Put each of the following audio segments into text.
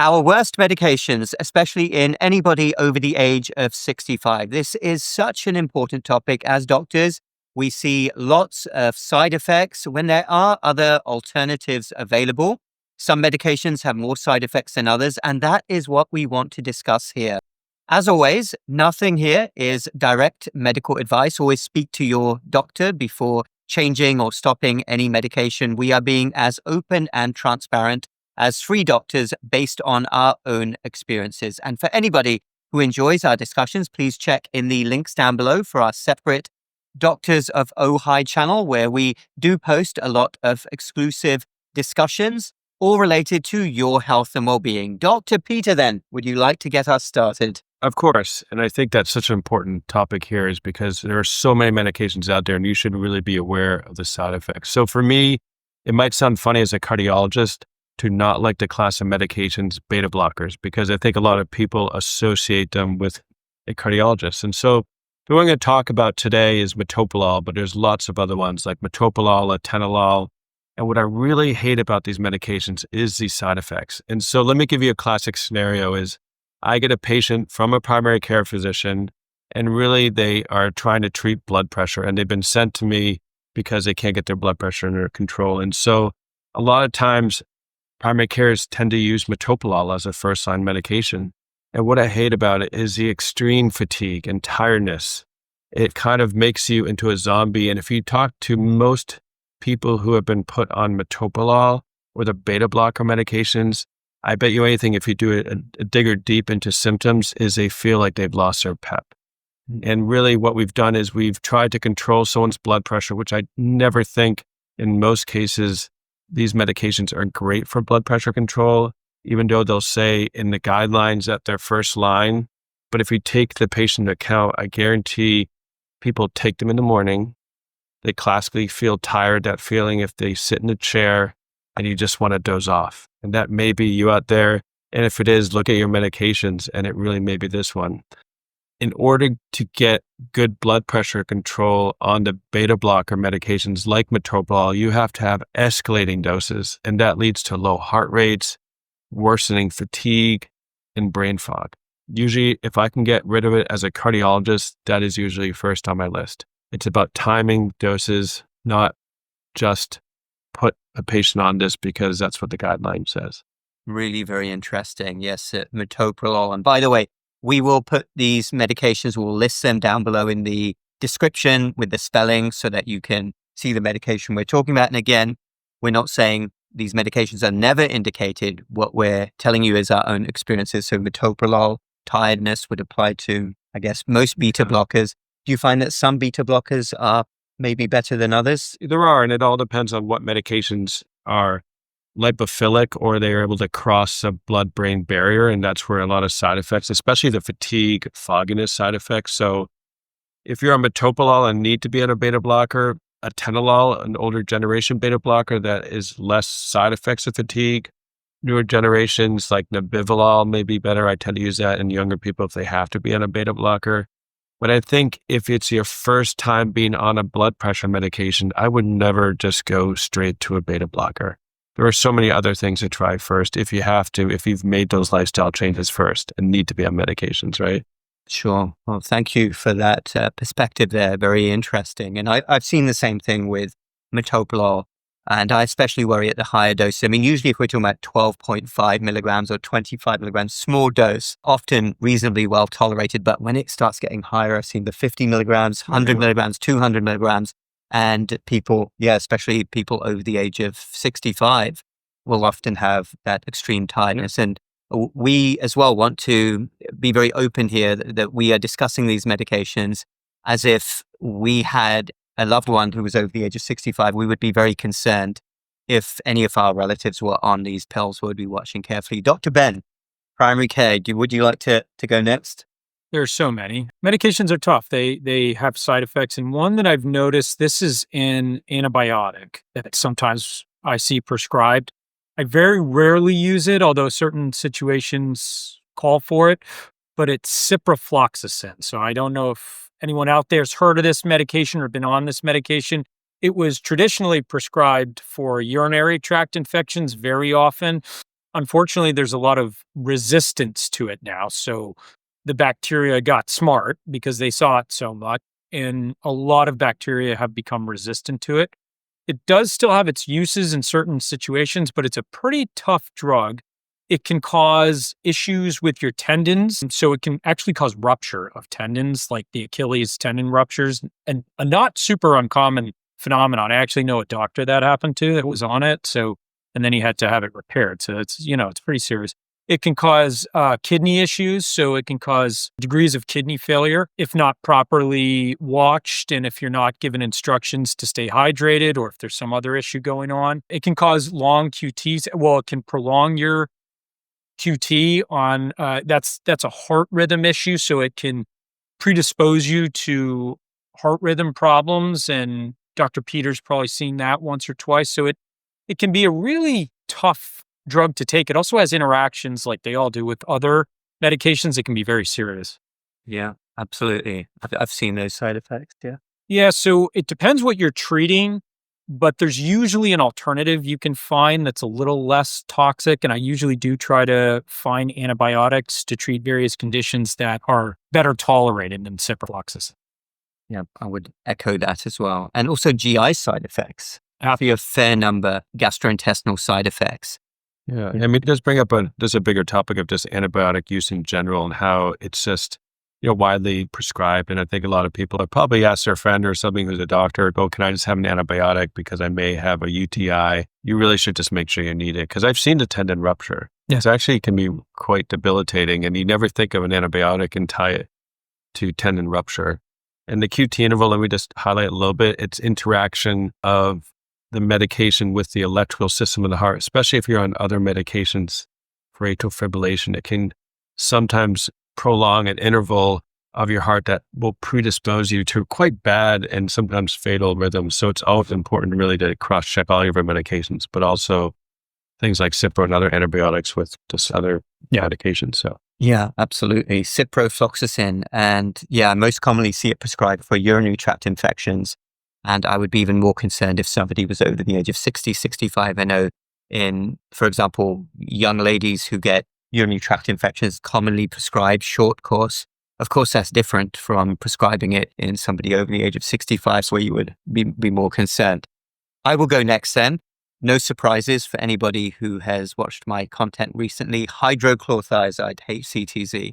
Our worst medications, especially in anybody over the age of 65. This is such an important topic. As doctors, we see lots of side effects when there are other alternatives available. Some medications have more side effects than others, and that is what we want to discuss here. As always, nothing here is direct medical advice. Always speak to your doctor before changing or stopping any medication. We are being as open and transparent as three doctors based on our own experiences. And for anybody who enjoys our discussions, please check in the links down below for our separate Doctors of Ojais channel, where we do post a lot of exclusive discussions, all related to your health and well-being. Dr. Peter, then, would you like to get us started? Of course. And I think that's such an important topic here is because there are so many medications out there and you should really be aware of the side effects. So for me, it might sound funny as a cardiologist to not like the class of medications, beta blockers, because I think a lot of people associate them with a cardiologist. And so the one I'm going to talk about today is Metoprolol, but there's lots of other ones like Metoprolol, atenolol. And what I really hate about these medications is these side effects. And so let me give you a classic scenario is I get a patient from a primary care physician and really they are trying to treat blood pressure and they've been sent to me because they can't get their blood pressure under control. And so a lot of times primary cares tend to use Metoprolol as a first-line medication. And what I hate about it is the extreme fatigue and tiredness. It kind of makes you into a zombie. And if you talk to most people who have been put on Metoprolol or the beta blocker medications, I bet you anything, if you do a digger deep into symptoms, is they feel like they've lost their pep. And really what we've done is we've tried to control someone's blood pressure, which I never think in most cases, these medications are great for blood pressure control, even though they'll say in the guidelines that they're first line. But if you take the patient into account, I guarantee people take them in the morning. They classically feel tired, that feeling if they sit in a chair and you just want to doze off. And that may be you out there. And if it is, look at your medications and it really may be this one. In order to get good blood pressure control on the beta blocker medications like Metoprolol, you have to have escalating doses. And that leads to low heart rates, worsening fatigue, and brain fog. Usually, if I can get rid of it as a cardiologist, that is usually first on my list. It's about timing doses, not just put a patient on this because that's what the guideline says. Really very interesting. Yes, Metoprolol. And by the way, we will put these medications, we'll list them down below in the description with the spelling so that you can see the medication we're talking about. And again, we're not saying these medications are never indicated. What we're telling you is our own experiences. So Metoprolol, tiredness would apply to, I guess, most beta blockers. Do you find that some beta blockers are maybe better than others? There are, and it all depends on what medications are lipophilic or they are able to cross a blood-brain barrier. And that's where a lot of side effects, especially the fatigue, fogginess side effects. So if you're on Metoprolol and need to be on a beta blocker, atenolol, an older generation beta blocker that is less side effects of fatigue. Newer generations like nebivolol may be better. I tend to use that in younger people if they have to be on a beta blocker. But I think if it's your first time being on a blood pressure medication, I would never just go straight to a beta blocker. There are so many other things to try first if you have to, if you've made those lifestyle changes first and need to be on medications, right? Sure. Well, thank you for that perspective there. Very interesting. And I've seen the same thing with Metoprolol, and I especially worry at the higher dose. I mean, usually if we're talking about 12.5 milligrams or 25 milligrams, small dose, often reasonably well tolerated. But when it starts getting higher, I've seen the 50 milligrams, 100 milligrams, 200 milligrams, and people, especially people over the age of 65 will often have that extreme tiredness. And we as well want to be very open here that we are discussing these medications as if we had a loved one who was over the age of 65. We would be very concerned if any of our relatives were on these pills. We'd be watching carefully. Dr. Ben, primary care, would you like to go next? There are so many. Medications are tough. They have side effects. And one that I've noticed, this is an antibiotic that sometimes I see prescribed. I very rarely use it, although certain situations call for it, but it's ciprofloxacin. So I don't know if anyone out there has heard of this medication or been on this medication. It was traditionally prescribed for urinary tract infections very often. unfortunately, there's a lot of resistance to it now. So the bacteria got smart because they saw it so much, and a lot of bacteria have become resistant to it. It does still have its uses in certain situations, but it's a pretty tough drug. It can cause issues with your tendons. So it can actually cause rupture of tendons, like the Achilles tendon ruptures, and a not super uncommon phenomenon. I actually know a doctor that happened to that was on it. So, and then he had to have it repaired. So it's, it's pretty serious. It can cause kidney issues. So it can cause degrees of kidney failure if not properly watched, and if you're not given instructions to stay hydrated, or if there's some other issue going on. It can cause long QTs. Well, it can prolong your QT on, that's a heart rhythm issue. So it can predispose you to heart rhythm problems. And Dr. Peter's probably seen that once or twice. So it can be a really tough drug to take. It also has interactions like they all do with other medications that can be very serious. Yeah, absolutely. I've seen those side effects. Yeah. Yeah. So it depends what you're treating, but there's usually an alternative you can find that's a little less toxic. And I usually do try to find antibiotics to treat various conditions that are better tolerated than ciprofloxacin. Yeah, I would echo that as well. And also GI side effects. After a fair number gastrointestinal side effects. Yeah. I mean, it does bring up there's a bigger topic of just antibiotic use in general and how it's just, widely prescribed. And I think a lot of people have probably asked their friend or something who's a doctor, can I just have an antibiotic because I may have a UTI? You really should just make sure you need it. Because I've seen the tendon rupture. Yeah. It actually can be quite debilitating. And you never think of an antibiotic and tie it to tendon rupture. And the QT interval, let me just highlight a little bit. It's interaction of the medication with the electrical system of the heart, especially if you're on other medications for atrial fibrillation. It can sometimes prolong an interval of your heart that will predispose you to quite bad and sometimes fatal rhythms. So it's always important really to cross-check all your medications, but also things like Cipro and other antibiotics with just other medications. So yeah, absolutely. Ciprofloxacin, and I most commonly see it prescribed for urinary tract infections. And I would be even more concerned if somebody was over the age of 60, 65. I know for example, young ladies who get urinary tract infections commonly prescribed short course. Of course, that's different from prescribing it in somebody over the age of 65, so where you would be more concerned. I will go next then. No surprises for anybody who has watched my content recently. Hydrochlorothiazide, HCTZ.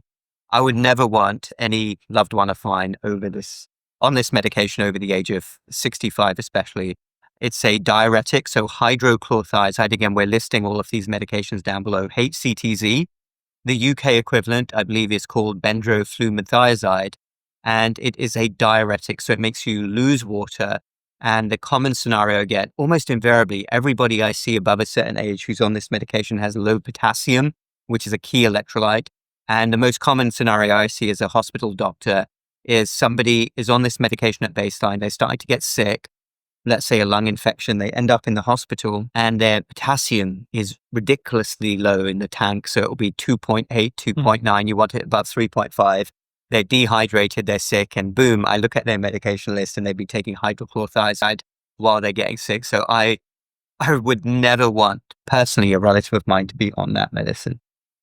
I would never want any loved one of mine on this medication over the age of 65 especially. It's a diuretic, so hydrochlorothiazide. Again, we're listing all of these medications down below. HCTZ, the UK equivalent, I believe, is called benzoflumethiazide, and it is a diuretic, so it makes you lose water. And the common scenario, again, almost invariably, everybody I see above a certain age who's on this medication has low potassium, which is a key electrolyte. And the most common scenario I see as a hospital doctor is somebody is on this medication at baseline, they're starting to get sick, let's say a lung infection, they end up in the hospital and their potassium is ridiculously low in the tank. So it'll be 2.8, 2.9, you want it above 3.5. They're dehydrated, they're sick, and boom, I look at their medication list and they'd be taking hydrochlorothiazide while they're getting sick. So I would never want, personally, a relative of mine to be on that medicine.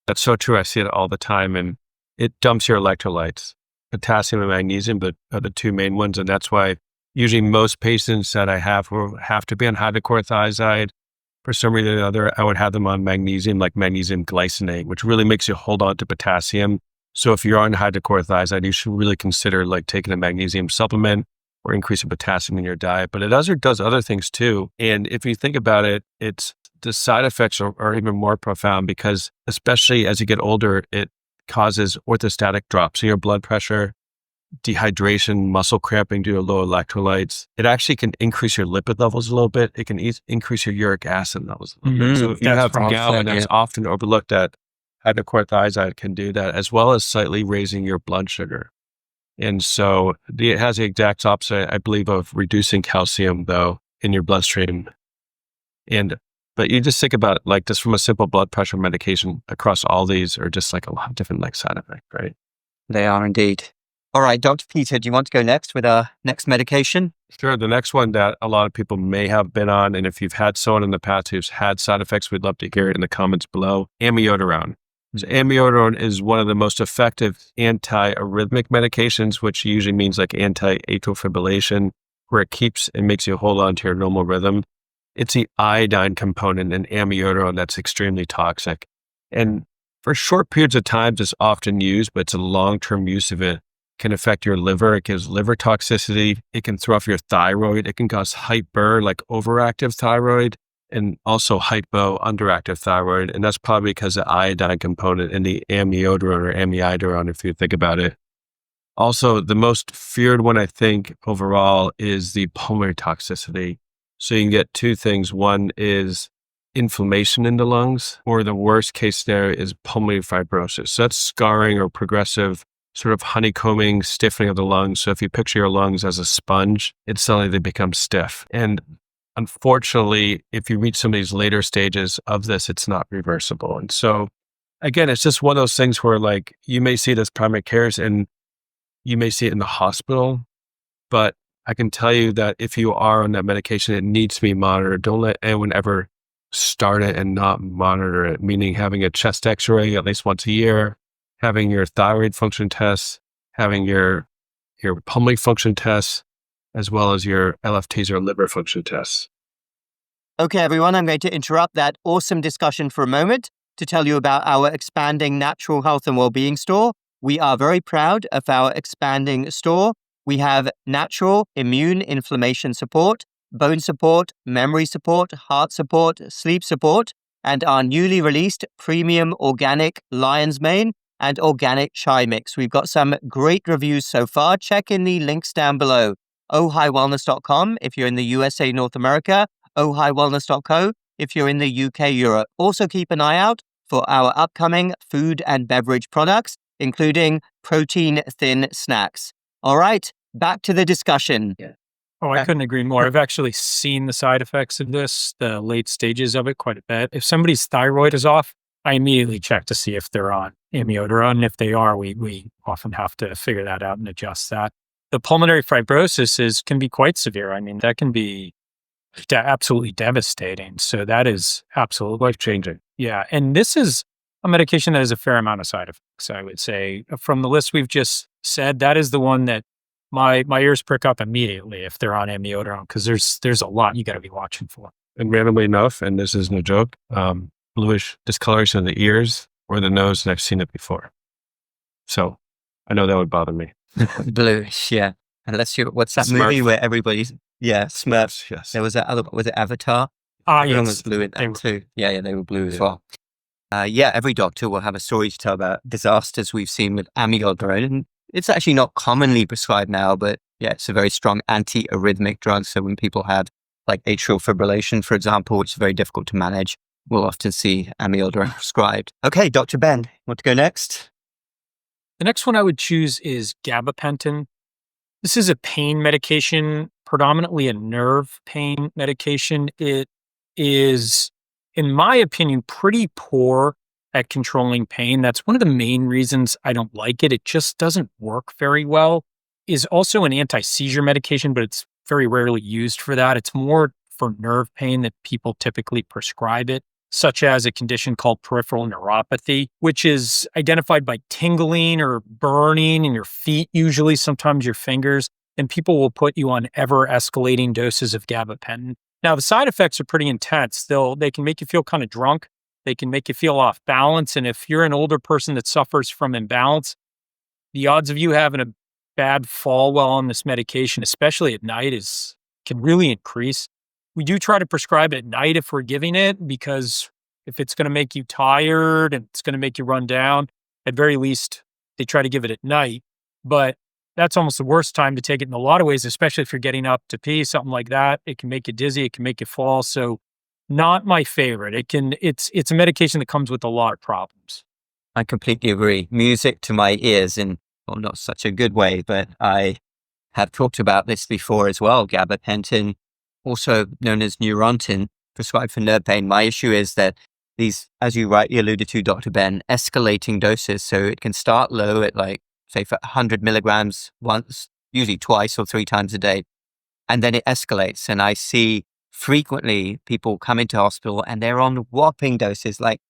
That's so true. I see it all the time, and it dumps your electrolytes. Potassium and magnesium are the two main ones, and that's why usually most patients that I have will have to be on hydrochlorothiazide. For some reason or another, I would have them on magnesium, like magnesium glycinate, which really makes you hold on to potassium. So if you're on hydrochlorothiazide, you should really consider taking a magnesium supplement or increasing potassium in your diet. But it does other things too. And if you think about it, the side effects are even more profound because especially as you get older, it causes orthostatic drop. So your blood pressure, dehydration, muscle cramping due to low electrolytes. It actually can increase your lipid levels a little bit. It can increase your uric acid levels a little bit. So if you have gout, that's often overlooked, that hydrochlorothiazide can do that, as well as slightly raising your blood sugar. And so it has the exact opposite, I believe, of reducing calcium, though, in your bloodstream. But you just think about it, just from a simple blood pressure medication across all these are just a lot of different side effects, right? They are indeed. All right, Dr. Peter, do you want to go next with our next medication? Sure. The next one that a lot of people may have been on, and if you've had someone in the past who's had side effects, we'd love to hear it in the comments below. Amiodarone. Amiodarone is one of the most effective anti-arrhythmic medications, which usually means like anti-atrial fibrillation, where it keeps and makes you hold on to your normal rhythm. It's the iodine component in amiodarone that's extremely toxic. And for short periods of time, it's often used, but it's a long-term use of it can affect your liver. It gives liver toxicity. It can throw off your thyroid. It can cause hyper, like overactive thyroid, and also hypo, underactive thyroid. And that's probably because of the iodine component in the amiodarone or amiodarone, if you think about it. Also, the most feared one, I think, overall is the pulmonary toxicity. So you can get two things. One is inflammation in the lungs, or the worst case scenario is pulmonary fibrosis. So that's scarring or progressive sort of honeycombing, stiffening of the lungs. So if you picture your lungs as a sponge, it's suddenly they become stiff. And unfortunately, if you reach some of these later stages of this, it's not reversible. And so again, it's just one of those things where like you may see it as primary cares and you may see it in the hospital, but I can tell you that if you are on that medication, it needs to be monitored. Don't let anyone ever start it and not monitor it, meaning having a chest x-ray at least once a year, having your thyroid function tests, having your pulmonary function tests, as well as your LFTs or liver function tests. Okay, everyone, I'm going to interrupt that awesome discussion for a moment to tell you about our expanding natural health and well-being store. We are very proud of our expanding store. We have natural immune inflammation support, bone support, memory support, heart support, sleep support, and our newly released premium organic lion's mane and organic chai mix. We've got some great reviews so far. Check in the links down below. ohiwellness.com if you're in the USA, North America, ohiwellness.co if you're in the UK, Europe. Also keep an eye out for our upcoming food and beverage products, including protein-thin snacks. All right, back to the discussion. Yeah. Oh, I couldn't agree more. I've actually seen the side effects of this, the late stages of it quite a bit. If somebody's thyroid is off, I immediately check to see if they're on amiodarone. And if they are, we often have to figure that out and adjust that. The pulmonary fibrosis can be quite severe. I mean, that can be absolutely devastating. So that is absolutely Life-changing. Yeah. And this is a medication that has a fair amount of side effects, I would say. From the list we've just said, that is the one that my ears prick up immediately if they're on amiodarone, because there's a lot you got to be watching for. And randomly enough, and this is no joke, bluish discoloration of the ears or the nose, and I've seen it before. So I know that would bother me. Bluish, yeah. Unless what's that Smurf. movie where everybody's, Smurfs. Yes. There was that other, was it Avatar? Ah, Everyone yes. was blue in They that were- too. Yeah, they were blue as well. Every doctor will have a story to tell about disasters we've seen with amiodarone. And it's actually not commonly prescribed now, but yeah, it's a very strong anti-arrhythmic drug. So when people have like atrial fibrillation, for example, which is very difficult to manage, we'll often see amiodarone prescribed. Okay, Dr. Ben, want to go next? The next one I would choose is Gabapentin. This is a pain medication, predominantly a nerve pain medication. It is, in my opinion, pretty poor at controlling pain. That's one of the main reasons I don't like it. It just doesn't work very well. Is also an anti-seizure medication, but it's very rarely used for that. It's more for nerve pain that people typically prescribe it, such as a condition called peripheral neuropathy, which is identified by tingling or burning in your feet, usually sometimes your fingers, and people will put you on ever escalating doses of gabapentin. Now, the side effects are pretty intense. They can make you feel kind of drunk. They can make you feel off balance. And if you're an older person that suffers from imbalance, the odds of you having a bad fall while on this medication, especially at night, can really increase. We do try to prescribe it at night if we're giving it, because if it's going to make you tired and it's going to make you run down, at very least, they try to give it at night. But that's almost the worst time to take it in a lot of ways, especially if you're getting up to pee, something like that. It can make you dizzy. It can make you fall. So not my favorite. It's a medication that comes with a lot of problems. I completely agree. Music to my ears in, well, not such a good way, but I have talked about this before as well. Gabapentin, also known as Neurontin, prescribed for nerve pain. My issue is that these, as you rightly alluded to, Dr. Ben, escalating doses. So it can start low at like say for 100 milligrams once, usually twice or 3 times a day. And then it escalates. And I see frequently people come into hospital and they're on whopping doses, like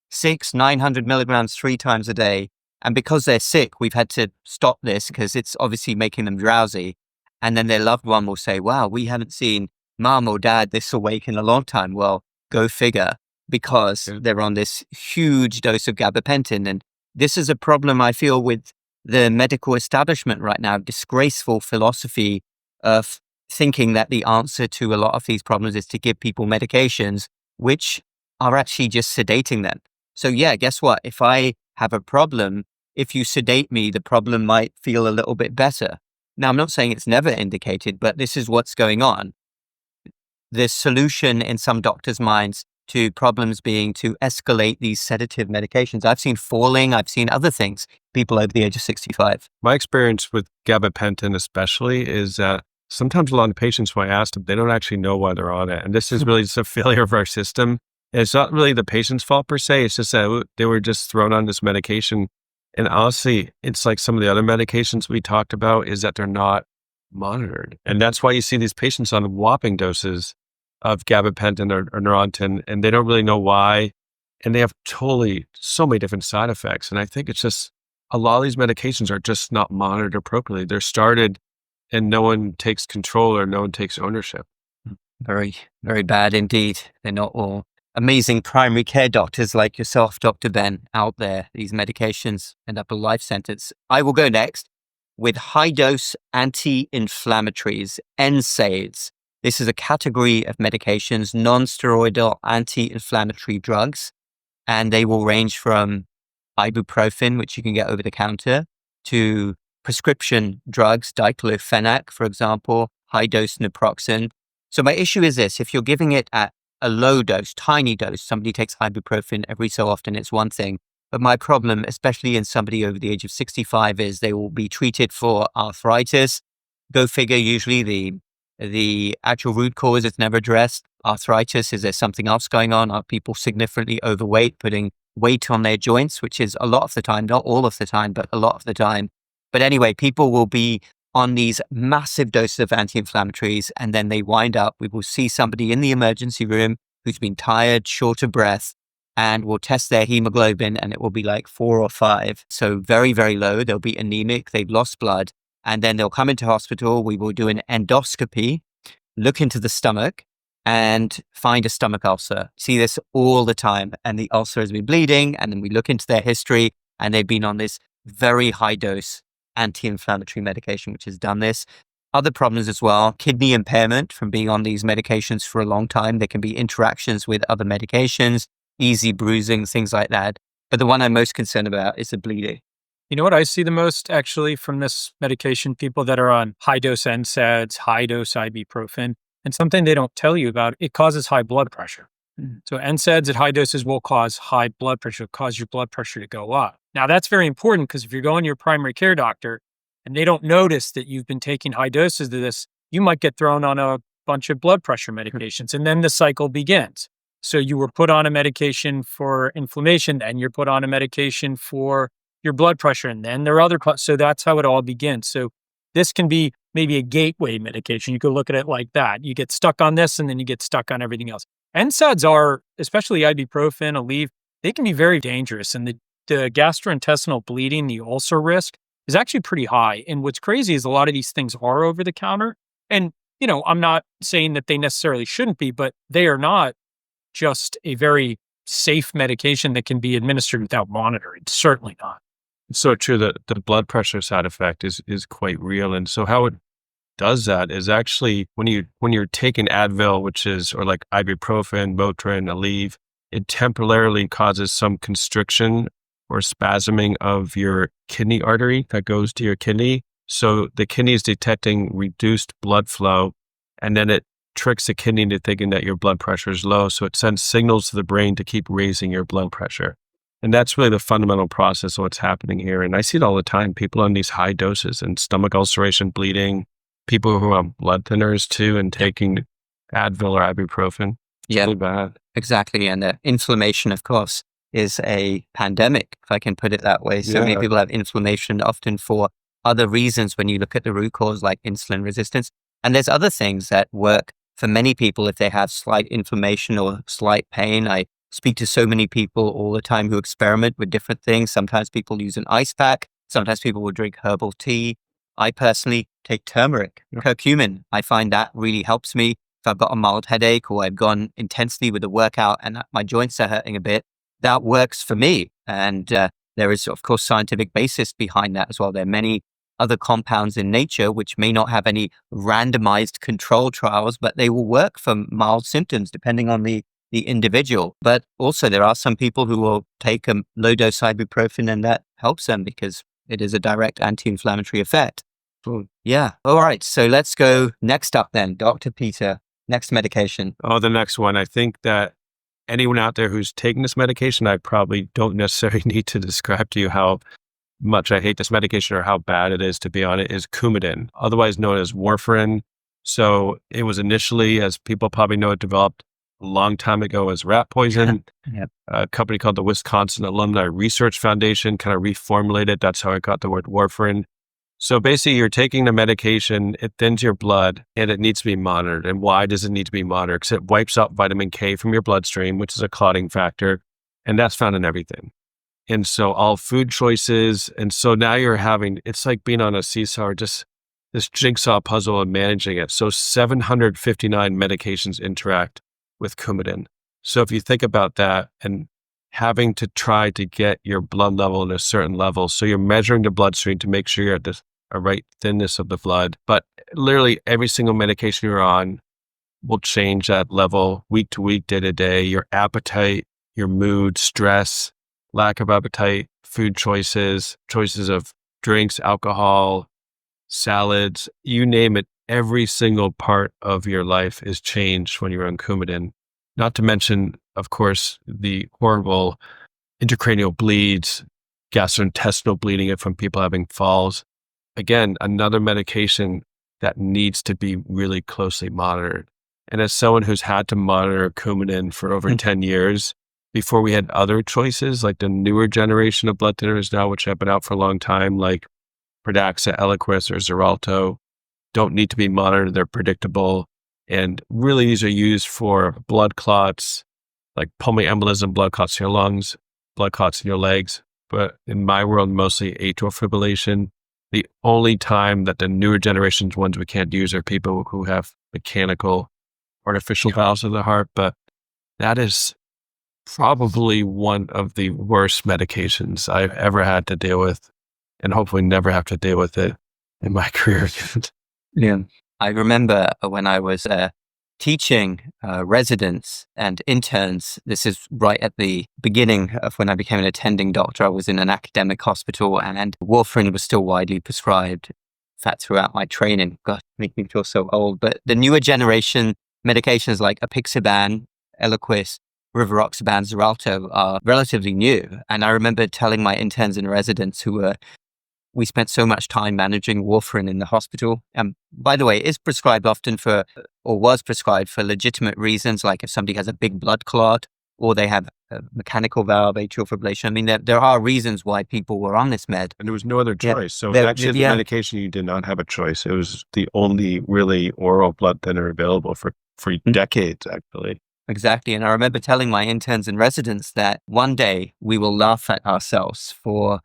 900 milligrams 3 times a day. And because they're sick, we've had to stop this because it's obviously making them drowsy. And then their loved one will say, wow, we haven't seen mom or dad this awake in a long time. Well, go figure, because they're on this huge dose of gabapentin. And this is a problem I feel with the medical establishment right now, disgraceful philosophy of thinking that the answer to a lot of these problems is to give people medications, which are actually just sedating them. So yeah, guess what? If I have a problem, if you sedate me, the problem might feel a little bit better. Now, I'm not saying it's never indicated, but this is what's going on. The solution in some doctors' minds to problems being to escalate these sedative medications. I've seen falling, I've seen other things, people over the age of 65. My experience with gabapentin especially is that sometimes a lot of patients, when I ask them, they don't actually know why they're on it. And this is really just a failure of our system. And it's not really the patient's fault per se. It's just that they were just thrown on this medication. And honestly, it's like some of the other medications we talked about is that they're not monitored. And that's why you see these patients on whopping doses of gabapentin or Neurontin, and they don't really know why. And they have so many different side effects. And I think it's just a lot of these medications are just not monitored appropriately. They're started and no one takes control or no one takes ownership. Very, very bad indeed. They're not all amazing primary care doctors like yourself, Dr. Ben, out there. These medications end up a life sentence. I will go next with high-dose anti-inflammatories, NSAIDs. This is a category of medications, non-steroidal anti-inflammatory drugs, and they will range from ibuprofen, which you can get over the counter, to prescription drugs, diclofenac, for example, high-dose naproxen. So my issue is this: if you're giving it at a low dose, tiny dose, somebody takes ibuprofen every so often, it's one thing. But my problem, especially in somebody over the age of 65, is they will be treated for arthritis. Go figure, usually the actual root cause is never addressed. Arthritis, is there something else going on? Are people significantly overweight, putting weight on their joints, which is a lot of the time, not all of the time, but a lot of the time. But anyway, people will be on these massive doses of anti-inflammatories, and then they wind up, we will see somebody in the emergency room who's been tired, short of breath, and we'll test their hemoglobin and it will be like 4 or 5. So very, very low. They'll be anemic. They've lost blood. And then they'll come into hospital. We will do an endoscopy, look into the stomach and find a stomach ulcer. See this all the time. And the ulcer has been bleeding. And then we look into their history and they've been on this very high dose anti-inflammatory medication, which has done this. Other problems as well, kidney impairment from being on these medications for a long time. There can be interactions with other medications, easy bruising, things like that. But the one I'm most concerned about is the bleeding. You know what I see the most actually from this medication? People that are on high-dose NSAIDs, high-dose ibuprofen, and something they don't tell you about, it causes high blood pressure. So NSAIDs at high doses will cause high blood pressure, cause your blood pressure to go up. Now that's very important because if you're going to your primary care doctor and they don't notice that you've been taking high doses of this, you might get thrown on a bunch of blood pressure medications and then the cycle begins. So you were put on a medication for inflammation, then you're put on a medication for your blood pressure, and then there are other, so that's how it all begins. So this can be maybe a gateway medication. You could look at it like that. You get stuck on this and then you get stuck on everything else. NSAIDs are, especially ibuprofen, Aleve, they can be very dangerous. And the gastrointestinal bleeding, the ulcer risk is actually pretty high. And what's crazy is a lot of these things are over the counter. And, you know, I'm not saying that they necessarily shouldn't be, but they are not just a very safe medication that can be administered without monitoring. Certainly not. It's so true that the blood pressure side effect is quite real. And so how it does that is actually when you're taking Advil, which is, or like ibuprofen, Motrin, Aleve, it temporarily causes some constriction or spasming of your kidney artery that goes to your kidney. So the kidney is detecting reduced blood flow, and then it tricks the kidney into thinking that your blood pressure is low. So it sends signals to the brain to keep raising your blood pressure. And that's really the fundamental process of what's happening here. And I see it all the time, people on these high doses and stomach ulceration, bleeding, people who have blood thinners too, and taking Advil or ibuprofen. Yeah, really bad. Exactly. And the inflammation, of course, is a pandemic, if I can put it that way. So many people have inflammation often for other reasons when you look at the root cause, like insulin resistance. And there's other things that work for many people if they have slight inflammation or slight pain. I speak to so many people all the time who experiment with different things. Sometimes people use an ice pack. Sometimes people will drink herbal tea. I personally take turmeric, curcumin. I find that really helps me. If I've got a mild headache or I've gone intensely with a workout and my joints are hurting a bit, that works for me. And there is, of course, scientific basis behind that as well. There are many other compounds in nature which may not have any randomized control trials, but they will work for mild symptoms depending on the individual. But also there are some people who will take a low dose ibuprofen and that helps them because it is a direct anti-inflammatory effect. Yeah. All right. So let's go next up then, Dr. Peter. Next medication. Oh, the next one. I think that anyone out there who's taking this medication, I probably don't necessarily need to describe to you how much I hate this medication or how bad it is to be on it, is coumadin, otherwise known as Warfarin. So it was initially, as people probably know, it developed a long time ago as rat poison. Yep. A company called the Wisconsin Alumni Research Foundation kind of reformulated. That's how I got the word Warfarin. So basically, you're taking the medication, it thins your blood, and it needs to be monitored. And why does it need to be monitored? Because it wipes out vitamin K from your bloodstream, which is a clotting factor, and that's found in everything. And so all food choices, and so now you're having, it's like being on a seesaw, or just this jigsaw puzzle of managing it. So 759 medications interact with coumadin. So if you think about that and having to try to get your blood level in a certain level, so you're measuring the bloodstream to make sure you're at a right thinness of the blood, but literally every single medication you're on will change that level week to week, day to day, your appetite, your mood, stress, lack of appetite, food choices of drinks, alcohol, salads, you name it. Every single part of your life is changed when you're on coumadin. Not to mention, of course, the horrible intracranial bleeds, gastrointestinal bleeding from people having falls. Again, another medication that needs to be really closely monitored. And as someone who's had to monitor coumadin for over 10 years, before we had other choices, like the newer generation of blood thinners now, which have been out for a long time, like Pradaxa, Eliquis, or Xarelto, don't need to be monitored. They're predictable. And really, these are used for blood clots, like pulmonary embolism, blood clots in your lungs, blood clots in your legs. But in my world, mostly atrial fibrillation. The only time that the newer generations ones we can't use are people who have mechanical artificial valves of the heart. But that is probably one of the worst medications I've ever had to deal with, and hopefully never have to deal with it in my career. Yeah. I remember when I was teaching residents and interns, this is right at the beginning of when I became an attending doctor. I was in an academic hospital and warfarin was still widely prescribed. In fact, throughout my training, God, make me feel so old. But the newer generation medications like apixaban, Eliquis, rivaroxaban, Xarelto are relatively new. And I remember telling my interns and residents we spent so much time managing warfarin in the hospital. By the way, it is prescribed often or was prescribed for legitimate reasons, like if somebody has a big blood clot or they have a mechanical valve, atrial fibrillation. I mean, there are reasons why people were on this med. And there was no other choice. So actually, the medication, you did not have a choice. It was the only really oral blood thinner available for decades, actually. Exactly. And I remember telling my interns and residents that one day we will laugh at ourselves for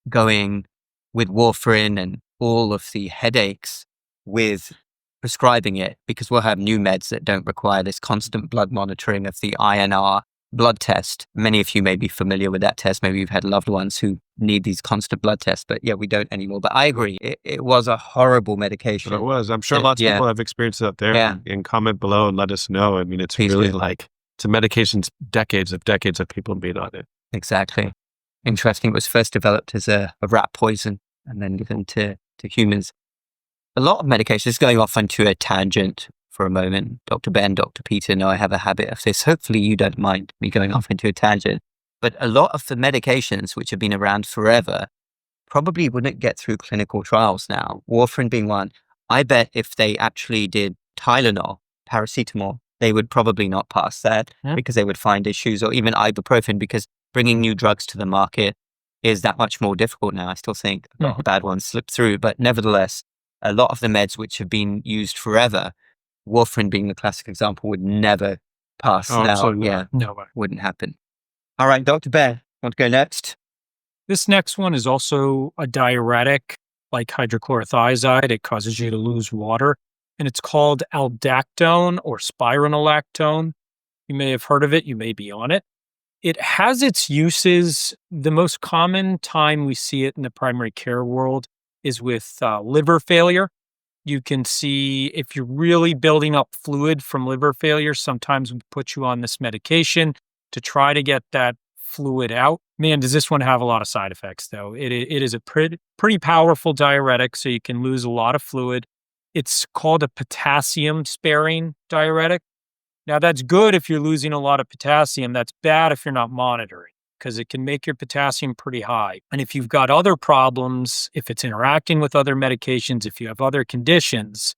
going with warfarin and all of the headaches with prescribing it, because we'll have new meds that don't require this constant blood monitoring of the INR blood test. Many of you may be familiar with that test. Maybe you've had loved ones who need these constant blood tests, but yeah, we don't anymore. But I agree, it was a horrible medication. But it was. I'm sure lots of people have experienced it out there. Yeah. And comment below and let us know. I mean, it's really it's a medication's decades of people being on it. Exactly. Interesting. It was first developed as a rat poison and then given to humans. A lot of medications, going off onto a tangent for a moment. Dr. Ben, Dr. Peter know I have a habit of this. Hopefully you don't mind me going off into a tangent. But a lot of the medications which have been around forever probably wouldn't get through clinical trials now. Warfarin being one. I bet if they actually did Tylenol, paracetamol, they would probably not pass that because they would find issues, or even ibuprofen, because bringing new drugs to the market is that much more difficult now. I still think a lot Mhm. of bad ones slip through, but nevertheless, a lot of the meds which have been used forever, warfarin being the classic example, would never pass Oh, now. absolutely Yeah, not. No way. wouldn't happen. All right, Dr. Bear, want to go next? This next one is also a diuretic like hydrochlorothiazide. It causes you to lose water, and it's called aldactone or spironolactone. You may have heard of it. You may be on it. It has its uses. The most common time we see it in the primary care world is with liver failure. You can see if you're really building up fluid from liver failure, sometimes we put you on this medication to try to get that fluid out. Man, does this one have a lot of side effects, though. It is a pretty powerful diuretic, so you can lose a lot of fluid. It's called a potassium sparing diuretic. Now, that's good if you're losing a lot of potassium. That's bad if you're not monitoring because it can make your potassium pretty high. And if you've got other problems, if it's interacting with other medications, if you have other conditions,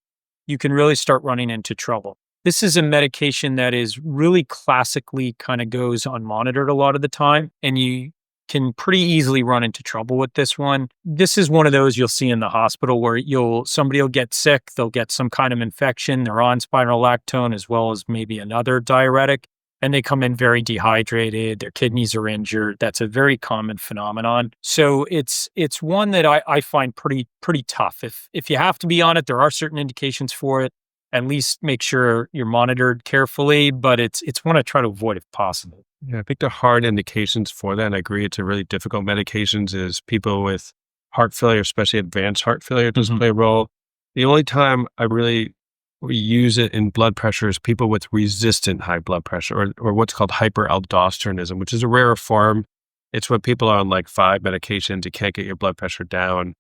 you can really start running into trouble. This is a medication that is really classically kind of goes unmonitored a lot of the time, and you can pretty easily run into trouble with this one. This is one of those you'll see in the hospital where somebody will get sick, they'll get some kind of infection, they're on spironolactone as well as maybe another diuretic, and they come in very dehydrated, their kidneys are injured. That's a very common phenomenon. So it's one that I find pretty tough. If you have to be on it, there are certain indications for it. At least make sure you're monitored carefully, but it's one I try to avoid if possible. Yeah, I think the hard indications for that, and I agree it's a really difficult medications, is people with heart failure, especially advanced heart failure, does play a role. The only time I really use it in blood pressure is people with resistant high blood pressure or what's called hyperaldosteronism, which is a rarer form. It's when people are on like 5 medications, you can't get your blood pressure down.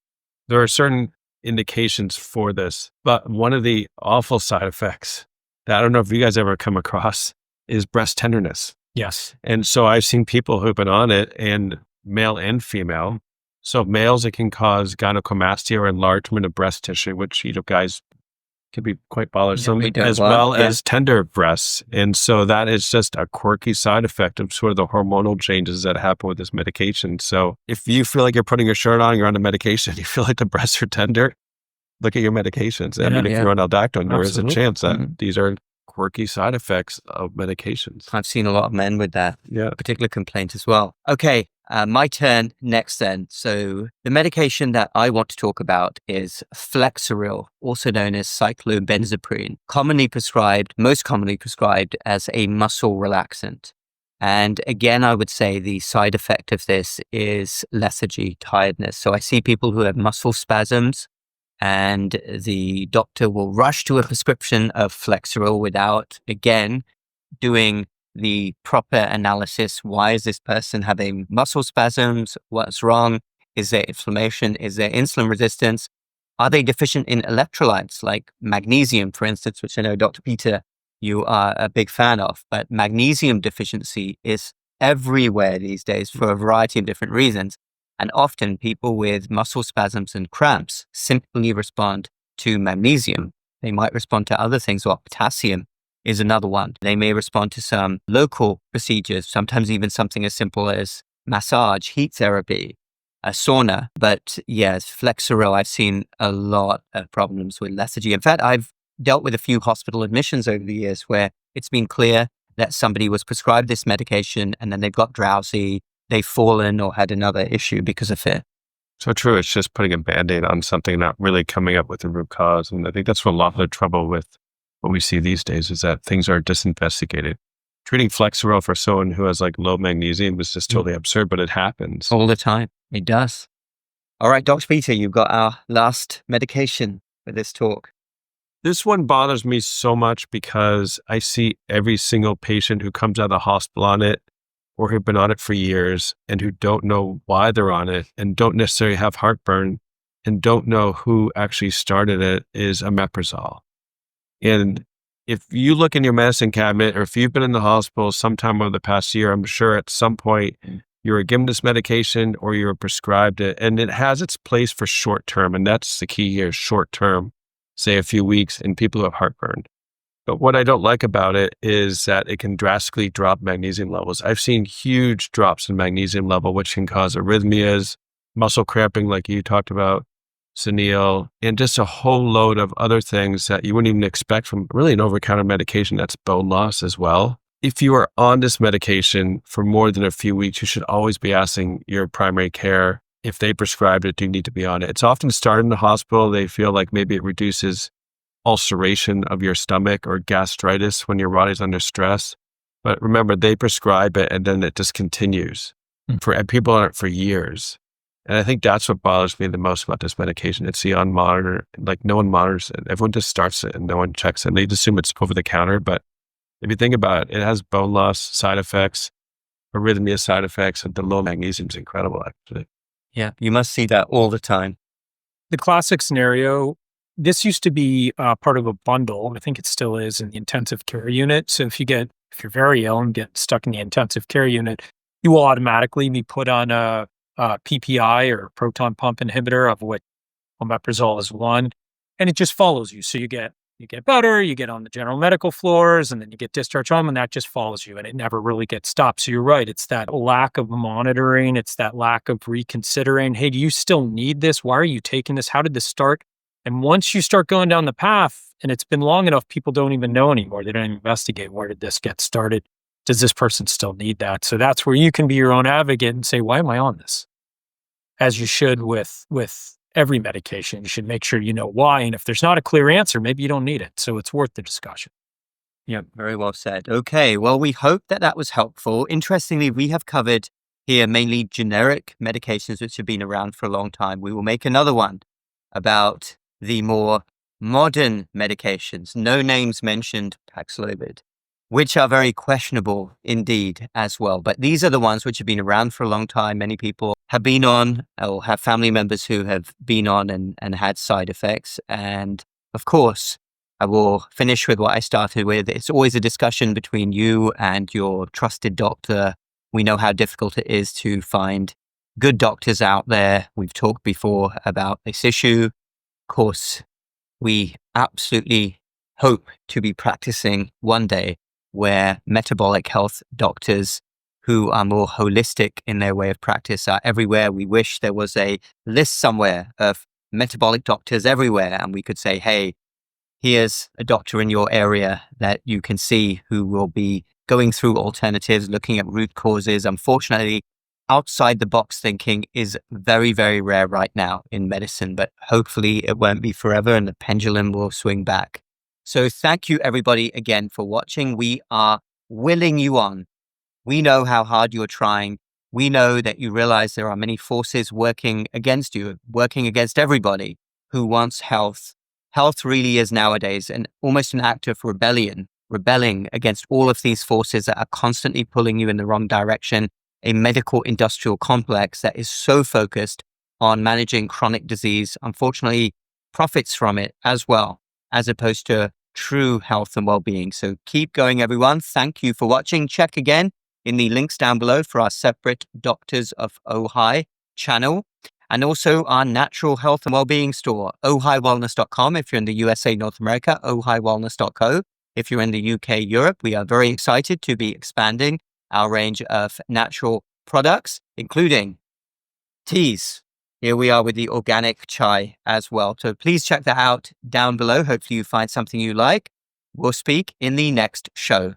There are certain indications for this, but one of the awful side effects that I don't know if you guys ever come across is breast tenderness. Yes. And so I've seen people who've been on it, and male and female. So males, it can cause gynecomastia or enlargement of breast tissue, which, guys can be quite bothersome, well as tender breasts. And so that is just a quirky side effect of sort of the hormonal changes that happen with this medication. So if you feel like you're putting your shirt on, you're on a medication, you feel like the breasts are tender, look at your medications. I mean, if you're on aldactone, there is a chance that these are quirky side effects of medications. I've seen a lot of men with that Yeah. particular complaint as well. Okay, my turn next then. So the medication that I want to talk about is flexeril, also known as Cyclobenzaprine, most commonly prescribed as a muscle relaxant. And again, I would say the side effect of this is lethargy, tiredness. So I see people who have muscle spasms, and the doctor will rush to a prescription of flexeril without, again, doing the proper analysis. Why is this person having muscle spasms? What's wrong? Is there inflammation? Is there insulin resistance? Are they deficient in electrolytes like magnesium, for instance, which I know, Dr. Peter, you are a big fan of, but magnesium deficiency is everywhere these days for a variety of different reasons. And often people with muscle spasms and cramps simply respond to magnesium. They might respond to other things, or potassium is another one. They may respond to some local procedures, sometimes even something as simple as massage, heat therapy, a sauna. But yes, flexeril, I've seen a lot of problems with lethargy. In fact, I've dealt with a few hospital admissions over the years where it's been clear that somebody was prescribed this medication and then they've got drowsy, they've fallen or had another issue because of it. So true. It's just putting a Band-Aid on something, not really coming up with the root cause. And I think that's what a lot of the trouble with what we see these days is that things are disinvestigated. Treating flexeril for someone who has like low magnesium is just totally absurd, but it happens. All the time. It does. All right, Dr. Peter, you've got our last medication for this talk. This one bothers me so much because I see every single patient who comes out of the hospital on it or who've been on it for years and who don't know why they're on it and don't necessarily have heartburn and don't know who actually started it is Omeprazole. And if you look in your medicine cabinet or if you've been in the hospital sometime over the past year, I'm sure at some point you were given this medication or you were prescribed it, and it has its place for short term. And that's the key here, short term, say a few weeks in people who have heartburn. But what I don't like about it is that it can drastically drop magnesium levels. I've seen huge drops in magnesium level, which can cause arrhythmias, muscle cramping, like you talked about, Sunil, and just a whole load of other things that you wouldn't even expect from really an over-the-counter medication. That's bone loss as well. If you are on this medication for more than a few weeks, you should always be asking your primary care if they prescribed it, do you need to be on it? It's often started in the hospital. They feel like maybe it reduces ulceration of your stomach or gastritis when your body's under stress. But remember, they prescribe it and then it just continues and people on it for years. And I think that's what bothers me the most about this medication. It's the unmonitored, like no one monitors it. Everyone just starts it and no one checks it. And they just assume it's over the counter. But if you think about it, it has bone loss side effects, arrhythmia side effects, and the low magnesium is incredible, actually. Yeah, you must see that all the time. The classic scenario, this used to be part of a bundle. I think it still is in the intensive care unit. So if you're very ill and get stuck in the intensive care unit, you will automatically be put on a PPI or proton pump inhibitor, of which Omeprazole is one, and it just follows you. So you get better, you get on the general medical floors, and then you get discharged home, and that just follows you, and it never really gets stopped. So you're right. It's that lack of monitoring. It's that lack of reconsidering. Hey, do you still need this? Why are you taking this? How did this start? And once you start going down the path, and it's been long enough, people don't even know anymore. They don't even investigate. Where did this get started? Does this person still need that? So that's where you can be your own advocate and say, why am I on this? As you should with every medication. You should make sure you know why. And if there's not a clear answer, maybe you don't need it. So it's worth the discussion. Yeah, very well said. Okay, well, we hope that was helpful. Interestingly, we have covered here mainly generic medications which have been around for a long time. We will make another one about the more modern medications, no names mentioned, Paxlovid, which are very questionable indeed as well. But these are the ones which have been around for a long time. Many people have been on or have family members who have been on and had side effects. And of course, I will finish with what I started with. It's always a discussion between you and your trusted doctor. We know how difficult it is to find good doctors out there. We've talked before about this issue. Of course, we absolutely hope to be practicing one day where metabolic health doctors who are more holistic in their way of practice are everywhere. We wish there was a list somewhere of metabolic doctors everywhere, and we could say, hey, here's a doctor in your area that you can see who will be going through alternatives, looking at root causes. Unfortunately, outside the box thinking is very, very rare right now in medicine, but hopefully it won't be forever and the pendulum will swing back. So thank you everybody again for watching. We are willing you on. We know how hard you're trying. We know that you realize there are many forces working against you, working against everybody who wants health. Health really is nowadays almost an act of rebelling against all of these forces that are constantly pulling you in the wrong direction. A medical industrial complex that is so focused on managing chronic disease, unfortunately profits from it as well, as opposed to true health and well-being. So keep going, everyone. Thank you for watching. Check again in the links down below for our separate Doctors of Ojai channel, and also our natural health and well-being store, ohiwellness.com if you're in the USA, North America, ohiwellness.co. If you're in the UK, Europe, we are very excited to be expanding our range of natural products, including teas. Here we are with the organic chai as well. So please check that out down below. Hopefully you find something you like. We'll speak in the next show.